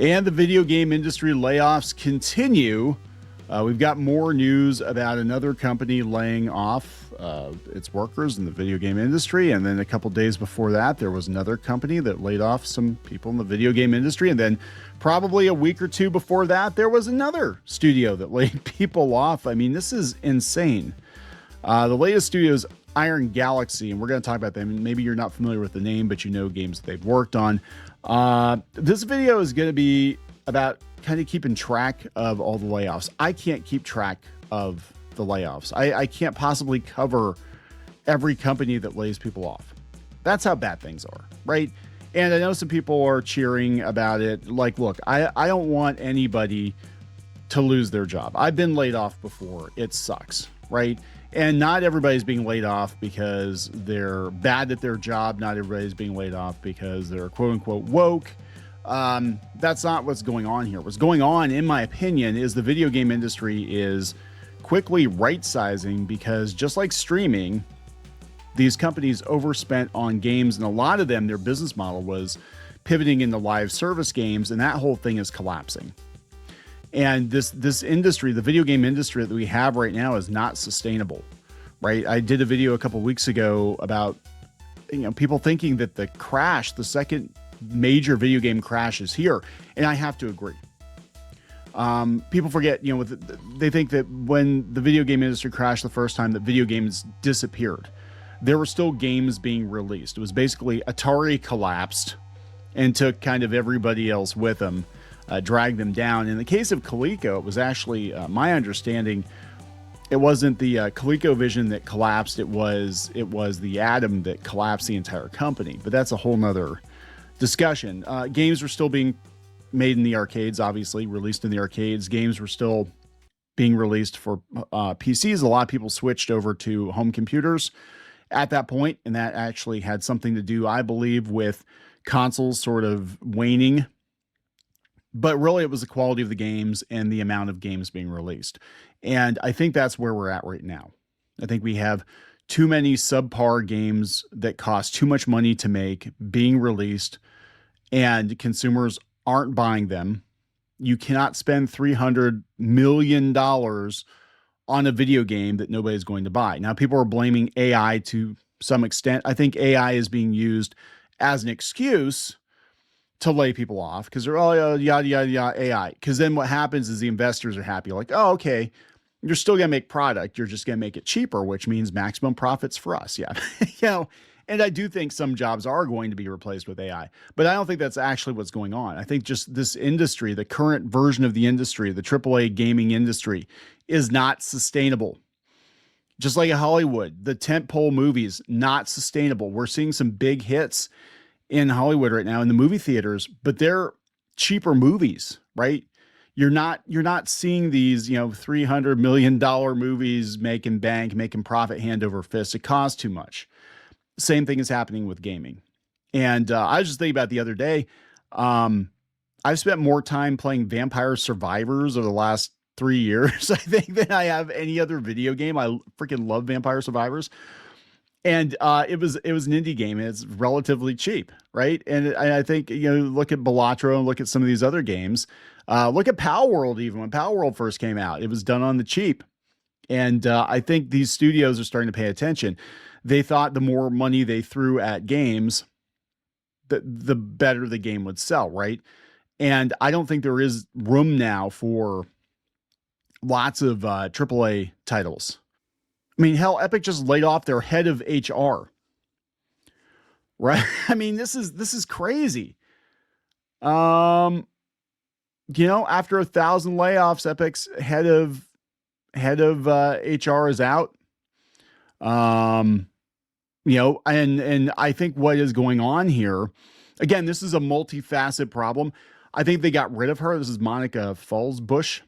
And the video game industry layoffs continue. We've got more news about another company laying off its workers in the video game industry. And then a couple days before that, there was another company that laid off some people in the video game industry. And then probably a week or two before that, there was another studio that laid people off. I mean, this is insane. The latest studio is Iron Galaxy, and we're going to talk about them. Maybe you're not familiar with the name, but you know games that they've worked on. This video is going to be about kind of keeping track of all the layoffs. I can't keep track of the layoffs. I can't possibly cover every company that lays people off. That's how bad things are, right? And I know some people are cheering about it. Like, look, I don't want anybody to lose their job. I've been laid off before. It sucks, right? And not everybody's being laid off because they're bad at their job. Not everybody's being laid off because they're quote unquote woke. That's not what's going on here. What's going on, in my opinion, is the video game industry is quickly right-sizing because just like streaming, these companies overspent on games, and a lot of them, their business model was pivoting into live service games, and that whole thing is collapsing. And this industry, the video game industry that we have right now, is not sustainable, right? I did a video a couple of weeks ago about, people thinking that the crash, the second major video game crash, is here, and I have to agree. People forget, they think that when the video game industry crashed the first time, that video games disappeared. There were still games being released. It was basically Atari collapsed and took kind of everybody else with them. Drag them down. In the case of Coleco, it was actually my understanding, it wasn't the ColecoVision that collapsed. It was the Atom that collapsed the entire company. But that's a whole nother discussion. Games were still being made in the arcades, obviously released in the arcades. Games were still being released for PCs. A lot of people switched over to home computers at that point, and that actually had something to do, I believe, with consoles sort of waning. But really, it was the quality of the games and the amount of games being released. And I think that's where we're at right now. I think we have too many subpar games that cost too much money to make being released, and consumers aren't buying them. You cannot spend $300 million on a video game that nobody's going to buy. Now, people are blaming AI to some extent. I think AI is being used as an excuse to lay people off because they're all yada, yada, yada, AI. Because then what happens is the investors are happy. Like, oh, okay, you're still going to make product. You're just going to make it cheaper, which means maximum profits for us. Yeah. And I do think some jobs are going to be replaced with AI, but I don't think that's actually what's going on. I think just this industry, the current version of the industry, the AAA gaming industry, is not sustainable. Just like in Hollywood, the tentpole movies, not sustainable. We're seeing some big hits in Hollywood right now in the movie theaters, but they're cheaper movies, right? You're not seeing these, $300 million movies making bank, making profit hand over fist. It costs too much. Same thing is happening with gaming. And I was just thinking about the other day, I've spent more time playing Vampire Survivors over the last 3 years, I think, than I have any other video game. I freaking love Vampire Survivors. And it was an indie game, and it's relatively cheap, right? And I think, look at Balatro and look at some of these other games. Look at Pal World, even when Pal World first came out, it was done on the cheap. And I think these studios are starting to pay attention. They thought the more money they threw at games, the better the game would sell, right? And I don't think there is room now for lots of AAA titles. I mean, hell, Epic just laid off their head of HR. Right? I mean, this is crazy. After 1,000 layoffs, Epic's head of HR is out. And I think what is going on here, again, this is a multifaceted problem. I think they got rid of her. This is Monica Falsbush.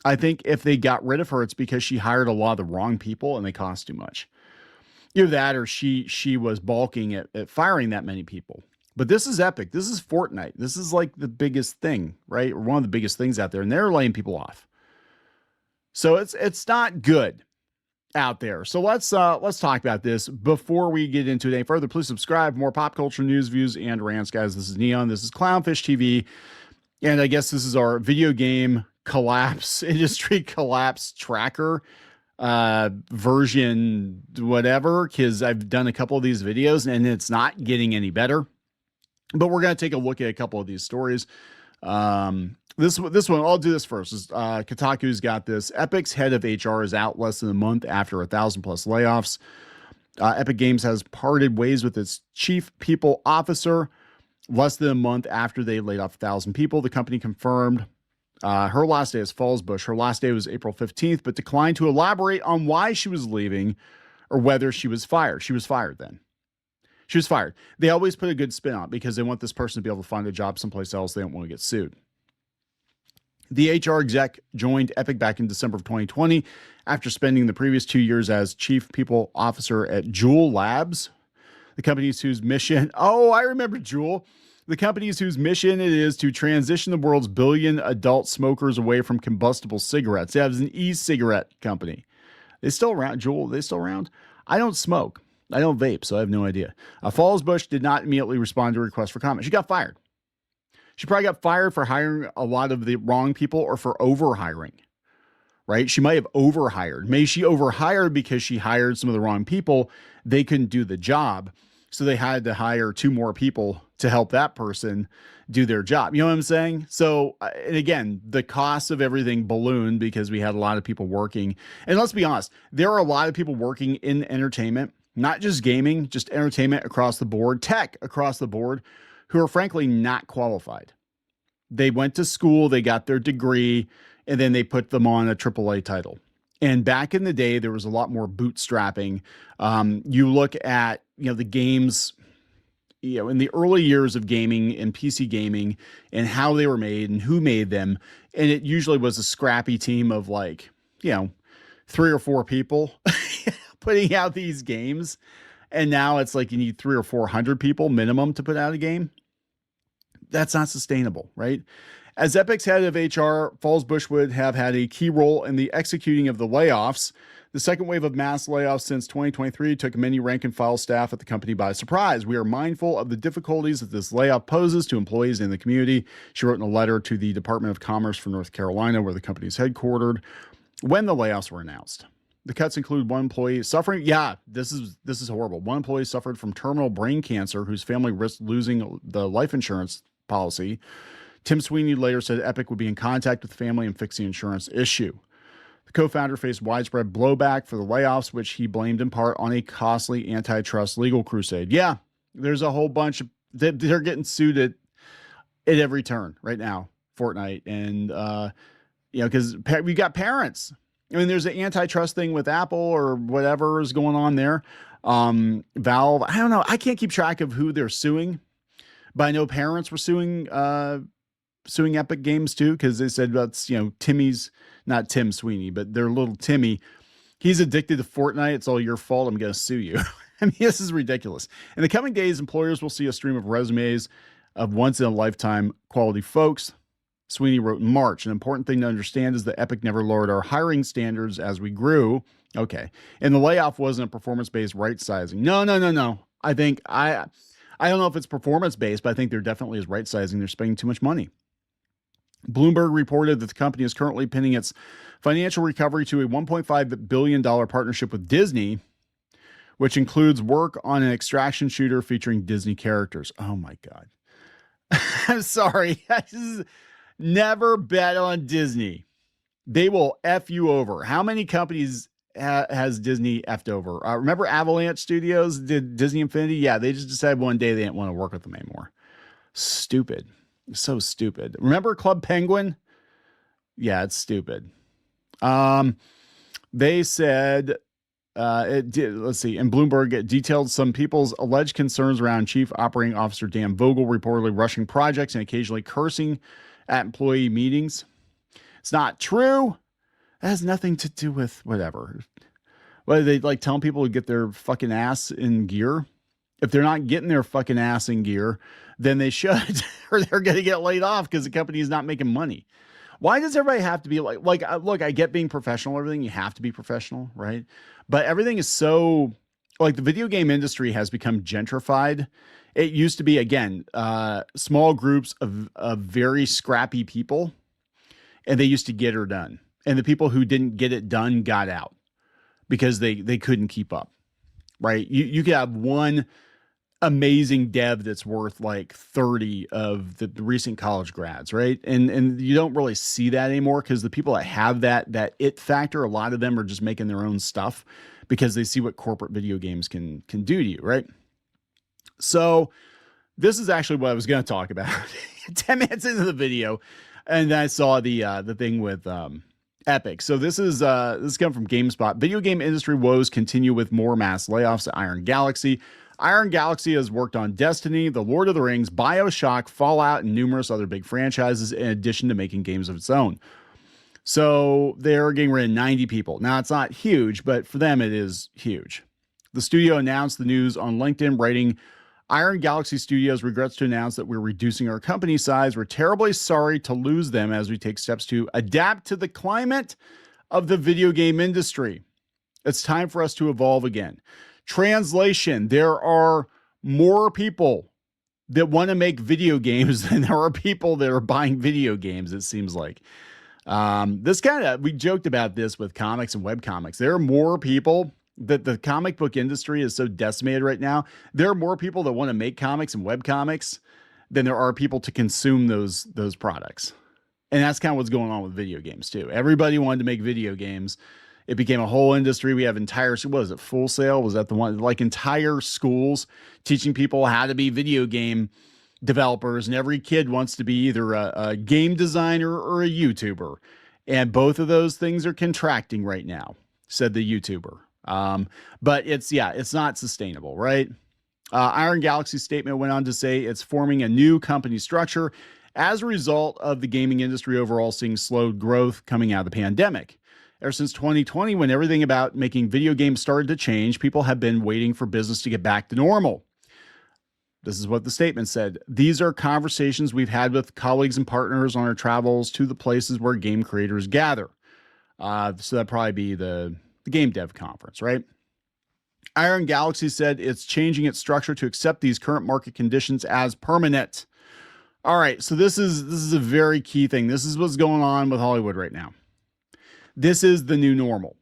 I think if they got rid of her, it's because she hired a lot of the wrong people and they cost too much. Either that or she was balking at firing that many people. But this is Epic. This is Fortnite. This is like the biggest thing, right? Or one of the biggest things out there, and they're laying people off. So it's not good out there. So let's talk about this before we get into it any further. Please subscribe for more pop culture news, views, and rants, guys. This is Kneon. This is CLOWNFISH TV. And I guess this is our video game collapse, industry collapse tracker version, whatever, because I've done a couple of these videos and it's not getting any better. But we're going to take a look at a couple of these stories. This one, I'll do this first. Kotaku's got this. Epic's head of HR is out less than a month after 1,000+ layoffs. Epic Games has parted ways with its chief people officer less than a month after they laid off 1,000 people. The company confirmed her last day is Fallsbush. Her last day was April 15th, but declined to elaborate on why she was leaving or whether she was fired. She was fired then. She was fired. They always put a good spin on it because they want this person to be able to find a job someplace else. They don't want to get sued. The HR exec joined Epic back in December of 2020 after spending the previous 2 years as chief people officer at Juul Labs, the company's whose mission, I remember Juul, the companies whose mission it is to transition the world's billion adult smokers away from combustible cigarettes. It was an e-cigarette company. They still around, Juul, they still around? I don't smoke. I don't vape, so I have no idea. Fallsbush did not immediately respond to a request for comment. She got fired. She probably got fired for hiring a lot of the wrong people or for overhiring, right? She might have overhired. Maybe she overhired because she hired some of the wrong people. They couldn't do the job, so they had to hire 2 more people to help that person do their job. You know what I'm saying? So, and again, the cost of everything ballooned because we had a lot of people working. And let's be honest, there are a lot of people working in entertainment, not just gaming, just entertainment across the board, tech across the board, who are frankly not qualified. They went to school, they got their degree, and then they put them on a AAA title. And back in the day, there was a lot more bootstrapping. You look at, the games, in the early years of gaming and PC gaming and how they were made and who made them. And it usually was a scrappy team of 3 or 4 people putting out these games. And now it's like you need 300 or 400 people minimum to put out a game. That's not sustainable, right? As Epic's head of HR, Fallsbush would have had a key role in the executing of the layoffs. The second wave of mass layoffs since 2023 took many rank and file staff at the company by surprise. We are mindful of the difficulties that this layoff poses to employees in the community. She wrote in a letter to the Department of Commerce for North Carolina, where the company is headquartered, when the layoffs were announced. The cuts include one employee suffering. Yeah, this is horrible. One employee suffered from terminal brain cancer, whose family risked losing the life insurance policy. Tim Sweeney later said Epic would be in contact with the family and fix the insurance issue. The co-founder faced widespread blowback for the layoffs, which he blamed in part on a costly antitrust legal crusade. Yeah, there's a whole bunch of, they're getting sued at every turn right now, Fortnite. And, because we got parents. I mean, there's an antitrust thing with Apple or whatever is going on there. Valve, I don't know. I can't keep track of who they're suing, but I know parents were suing Epic Games too, because they said that's, Timmy's, not Tim Sweeney, but their little Timmy. He's addicted to Fortnite. It's all your fault. I'm going to sue you. I mean, this is ridiculous. In the coming days, employers will see a stream of resumes of once in a lifetime quality folks. Sweeney wrote in March, an important thing to understand is that Epic never lowered our hiring standards as we grew. Okay. And the layoff wasn't a performance-based right sizing. No. I think I don't know if it's performance-based, but I think there definitely is right sizing. They're spending too much money. Bloomberg reported that the company is currently pinning its financial recovery to a $1.5 billion partnership with Disney, which includes work on an extraction shooter featuring Disney characters. Oh my God. I'm sorry. Never bet on Disney. They will F you over. How many companies has Disney F'd over? Remember Avalanche Studios did Disney Infinity? Yeah, they just decided one day they didn't want to work with them anymore. Stupid. So stupid. Remember Club Penguin? Yeah, it's stupid. They said it did. Let's see. And Bloomberg detailed some people's alleged concerns around Chief Operating Officer Dan Vogel reportedly rushing projects and occasionally cursing at employee meetings. It's not true. That has nothing to do with whatever. Whether they like telling people to get their fucking ass in gear. If they're not getting their fucking ass in gear, then they should, or they're going to get laid off because the company is not making money. Why does everybody have to be look, I get being professional, everything, you have to be professional, right? But everything is so like the video game industry has become gentrified. It used to be, again, small groups of very scrappy people, and they used to get her done. And the people who didn't get it done got out because they couldn't keep up, right? You could have one amazing dev that's worth like 30 of the recent college grads, right? And you don't really see that anymore because the people that have that it factor, a lot of them are just making their own stuff because they see what corporate video games can do to you, right? So this is actually what I was going to talk about 10 minutes into the video, and I saw the thing with Epic. So this is come from GameSpot. Video game industry woes continue with more mass layoffs at Iron Galaxy. Iron Galaxy has worked on Destiny, The Lord of the Rings, BioShock, Fallout, and numerous other big franchises in addition to making games of its own. So they're getting rid of 90 people. Now, it's not huge, but for them, it is huge. The studio announced the news on LinkedIn, writing, Iron Galaxy Studios regrets to announce that we're reducing our company size. We're terribly sorry to lose them as we take steps to adapt to the climate of the video game industry. It's time for us to evolve again. Translation, there are more people that want to make video games than there are people that are buying video games, it seems like. We joked about this with comics and webcomics. There are more people that the comic book industry is so decimated right now. There are more people that want to make comics and webcomics than there are people to consume those products. And that's kind of what's going on with video games too. Everybody wanted to make video games. It became a whole industry. We have entire, what is it, Full Sail? Was that the one? Like entire schools teaching people how to be video game developers. And every kid wants to be either a game designer or a YouTuber. And both of those things are contracting right now, said the YouTuber. But it's not sustainable, right? Iron Galaxy's statement went on to say it's forming a new company structure as a result of the gaming industry overall seeing slowed growth coming out of the pandemic. Ever since 2020, when everything about making video games started to change, people have been waiting for business to get back to normal. This is what the statement said. These are conversations we've had with colleagues and partners on our travels to the places where game creators gather. So that'd probably be the Game Dev Conference, right? Iron Galaxy said it's changing its structure to accept these current market conditions as permanent. All right, so this is a very key thing. This is what's going on with Hollywood right now. This is the new normal.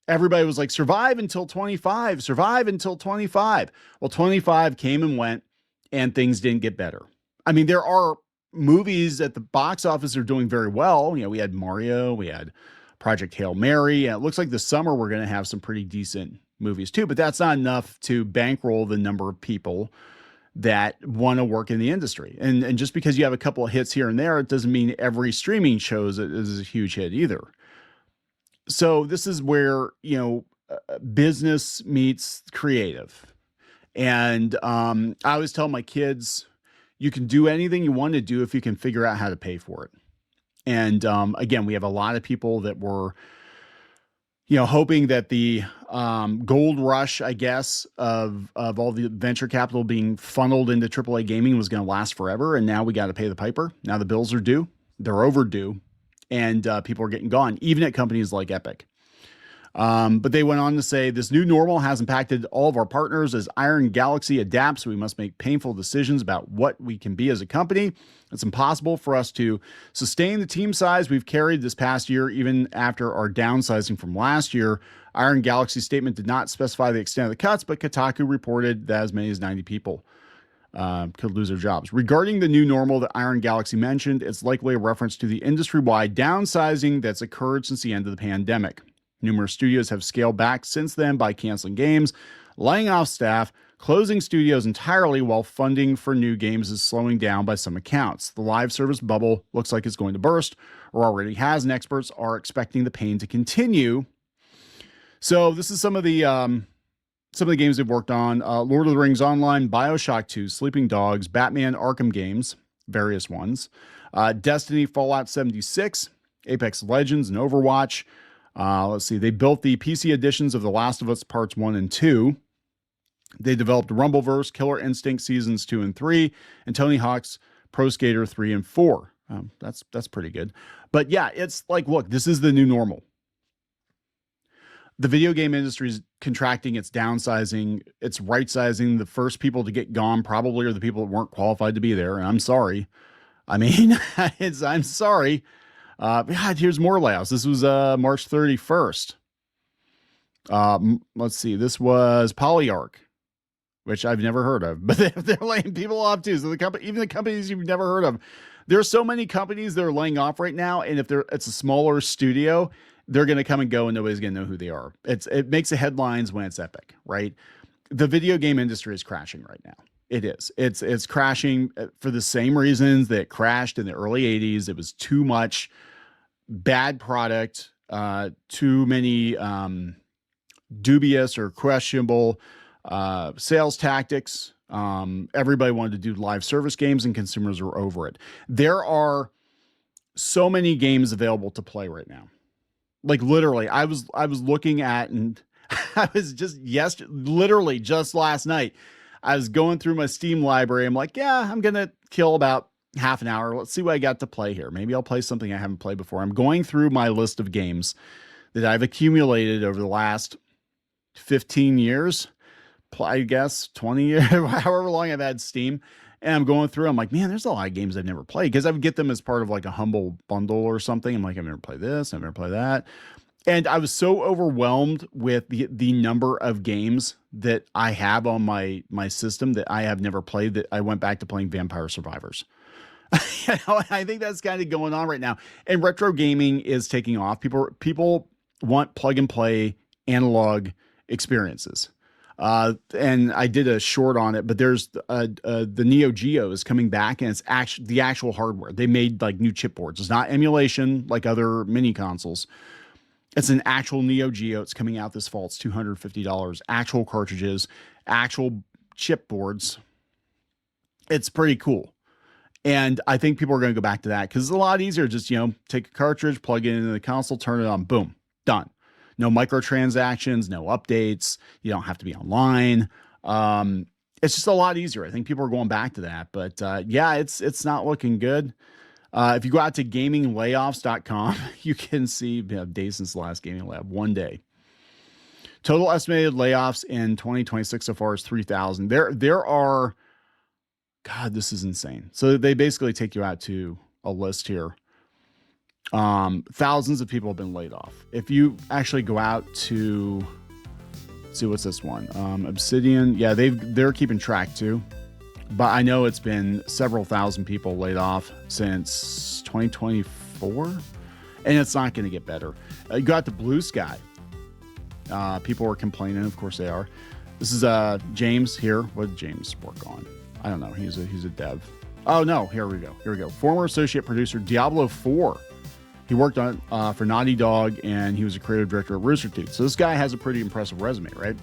Everybody was like, survive until 25, survive until 25. Well, 25 came and went and things didn't get better. I mean, there are movies at the box office that are doing very well. You know, we had Mario, we had Project Hail Mary. And it looks like this summer we're going to have some pretty decent movies too, but that's not enough to bankroll the number of people that want to work in the industry. And just because you have a couple of hits here and there, it doesn't mean every streaming show is a huge hit either. So this is where, business meets creative. And I always tell my kids, you can do anything you want to do if you can figure out how to pay for it. And again, we have a lot of people that were, hoping that the gold rush, I guess, of all the venture capital being funneled into AAA gaming was going to last forever. And now we got to pay the piper. Now the bills are due. They're overdue. And people are getting gone, even at companies like Epic. But they went on to say, this new normal has impacted all of our partners as Iron Galaxy adapts. We must make painful decisions about what we can be as a company. It's impossible for us to sustain the team size we've carried this past year, even after our downsizing from last year. Iron Galaxy's statement did not specify the extent of the cuts, but Kotaku reported that as many as 90 people could lose their jobs. Regarding the new normal that Iron Galaxy mentioned, it's likely a reference to the industry-wide downsizing that's occurred since the end of the pandemic. Numerous studios have scaled back since then by canceling games, laying off staff, closing studios entirely, while funding for new games is slowing down by some accounts. The live service bubble looks like it's going to burst, or already has, and experts are expecting the pain to continue. So this is some of the games they've worked on. Lord of the Rings Online, BioShock 2, Sleeping Dogs, Batman Arkham games, various ones, Destiny, Fallout 76, Apex Legends, and Overwatch. Let's see. They built the PC editions of The Last of Us Parts 1 and 2. They developed Rumbleverse, Killer Instinct Seasons 2 and 3, and Tony Hawk's Pro Skater 3 and 4. That's pretty good. But yeah, it's like, look, this is the new normal. The video game industry is contracting, it's downsizing, it's right sizing. The first people to get gone probably are the people that weren't qualified to be there. And I'm sorry. I mean, I'm sorry. God, here's more layoffs. This was March 31st. Let's see. This was Polyarc, which I've never heard of, but they're laying people off too. So even the companies you've never heard of, there are so many companies that are laying off right now. And if it's a smaller studio, they're going to come and go and nobody's going to know who they are. It makes the headlines when it's epic, right? The video game industry is crashing right now. It is. It's crashing for the same reasons that it crashed in the early 80s. It was too much bad product, too many dubious or questionable sales tactics. Everybody wanted to do live service games and consumers were over it. There are so many games available to play right now. Like literally, I was looking at, and I was literally just last night, I was going through my Steam library. I'm like, yeah, I'm going to kill about half an hour. Let's see what I got to play here. Maybe I'll play something I haven't played before. I'm going through my list of games that I've accumulated over the last 15 years, I guess 20 years, however long I've had Steam. And I'm going through, I'm like, man, there's a lot of games I've never played, because I would get them as part of like a humble bundle or something. I'm like, I've never played this, I've never played that. And I was so overwhelmed with the number of games that I have on my system that I have never played, that I went back to playing Vampire Survivors. I think that's kind of going on right now. And retro gaming is taking off. People want plug and play analog experiences. And I did a short on it, but there's the Neo Geo is coming back, and it's actually the actual hardware. They made like new chipboards. It's not emulation like other mini consoles. It's an actual Neo Geo. It's coming out this fall. It's $250. Actual cartridges, actual chipboards. It's pretty cool. And I think people are going to go back to that because it's a lot easier. Just, take a cartridge, plug it into the console, turn it on, boom, done. No microtransactions, no updates. You don't have to be online. It's just a lot easier. I think people are going back to that. But yeah, it's not looking good. If you go out to gaminglayoffs.com, you can see days since the last gaming lab, 1 day. Total estimated layoffs in 2026 so far is 3,000. There are, God, this is insane. So they basically take you out to a list here. Thousands of people have been laid off. If you actually go out to, let's see, what's this one? Obsidian. Yeah, they're keeping track too. But I know it's been several thousand people laid off since 2024, and it's not going to get better. You go out to Blue Sky. People are complaining. Of course they are. This is James here. What did James work on? I don't know. He's a dev. Oh no, here we go. Former associate producer, Diablo 4. He worked on for Naughty Dog, and he was a creative director at Rooster Teeth. So this guy has a pretty impressive resume, right?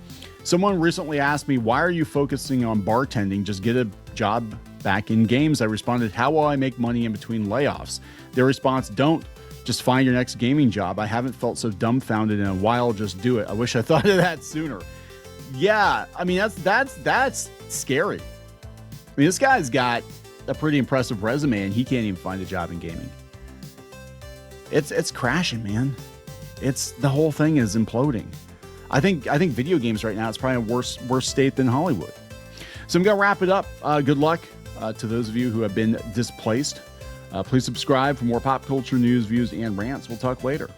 Someone recently asked me, why are you focusing on bartending? Just get a job back in games. I responded, how will I make money in between layoffs? Their response, don't. Just find your next gaming job. I haven't felt so dumbfounded in a while. Just do it. I wish I thought of that sooner. Yeah, I mean, that's scary. I mean, this guy's got a pretty impressive resume, and he can't even find a job in gaming. It's crashing, man. The whole thing is imploding. I think video games right now, it's probably a worse state than Hollywood. So I'm gonna wrap it up. Good luck to those of you who have been displaced. Please subscribe for more pop culture news, views, and rants. We'll talk later.